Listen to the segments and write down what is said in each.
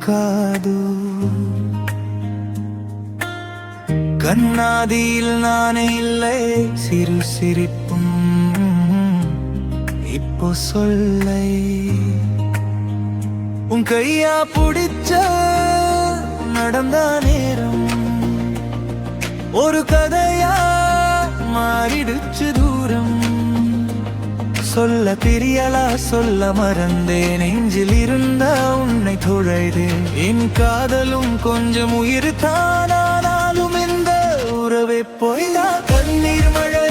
కాదు கண்ணாதியில் நானே இல்லை சிறு சிரிப்பும் இப்போ சொல்லை உன் கையா பிடிச்ச நடந்த நேரம் ஒரு கதையா மாறிடுச்சு தூரம் சொல்ல தெரியலா சொல்ல மறந்தேன் நெஞ்சில் இருந்த உன்னை தொழைதேன் என் காதலும் கொஞ்சம் உயிர் தானானாலும் இந்த உறவே போய்தா கண்ணீர் மழை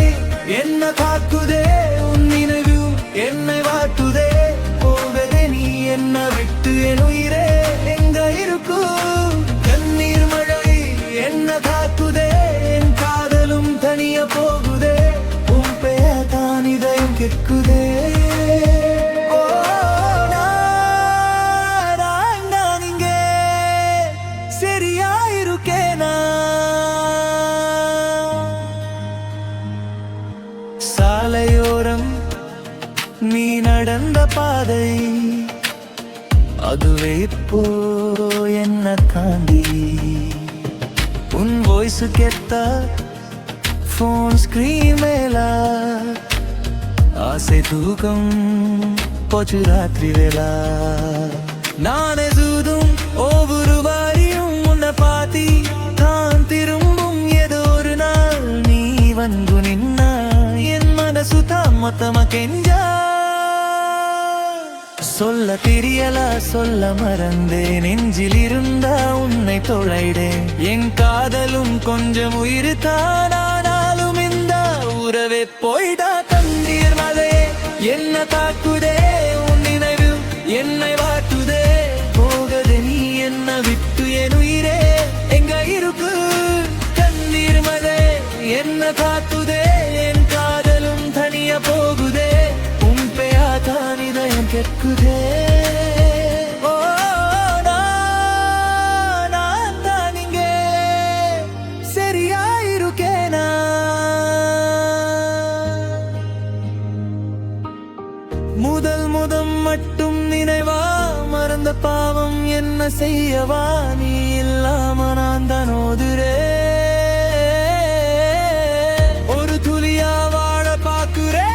என்ன காக்குதே உன் நினைவு என்னை வாட்டுதே போகவே நீ என்ன விட்டு என் உயிரே எங்க இருக்கு கண்ணீர் மழை என்ன காக்குதே என் காதலும் தனிய போகுதே உன் பெயர் தான் இதயம் கேட்குதே சாலையோரம் நீ நடந்த பாதை அதுவே இப்போ என்ன தாண்டி உன் வாய்ஸ் கேட்ட போன் ஸ்கிரீன் மேல ஆசை தூக்கம் போச்சு ராத்திரி வேளா நானே சூதும் ஒவ்வொரு வாரியும் உன்னை பாத்தி தான் திரும்பும் ஏதோ ஒரு நாள் நீ வந்து நின்னா என் மனசு தான் மொத்தமா கெஞ்சா சொல்ல தெரியலா சொல்ல மறந்தேன் நெஞ்சில் இருந்தா உன்னை தொலைடேன் என் காதலும் கொஞ்சம் உயிர் தானானாலும் இந்த உறவே போய்டா கண்ணீர் மழையே என்ன தாக்குதே உன் நினைவு என்னை வாட்டுதே போகதே நீ என்ன விட்டு என் உயிரே எங்க இருக்கு கண்ணீர் மழை என்ன தாக்குதே என் காதலும் தனிய போகுதே உன் பெயா தான் இதயம் கேட்குதே நான் தான் இங்கே சரியாயிருக்கேனா முதல் மட்டும் நினைவா மறந்த பாவம் என்ன செய்யவா நீ இல்லாம நான் தான் ஓதுரே ஒரு துளியா வாழ பாக்குறே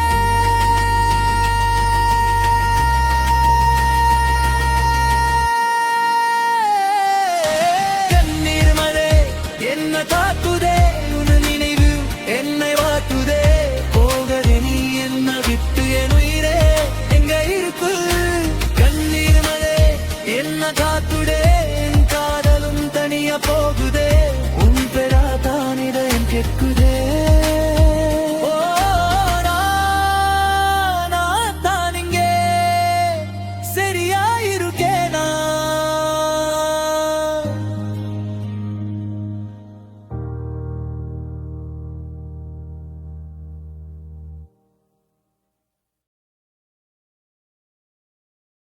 கண்ணீர் மழை என்ன தாக்குதே உன் நினைவு என்னை வாட்டுதே போகதே நீ என்ன விட்டு என் உயிரே எங்க இருக்கு கண்ணீர் மழை என்ன காத்துடே என் காதலும் தனியா போகுதே உன் பெறா தான் இதயம் கேட்கு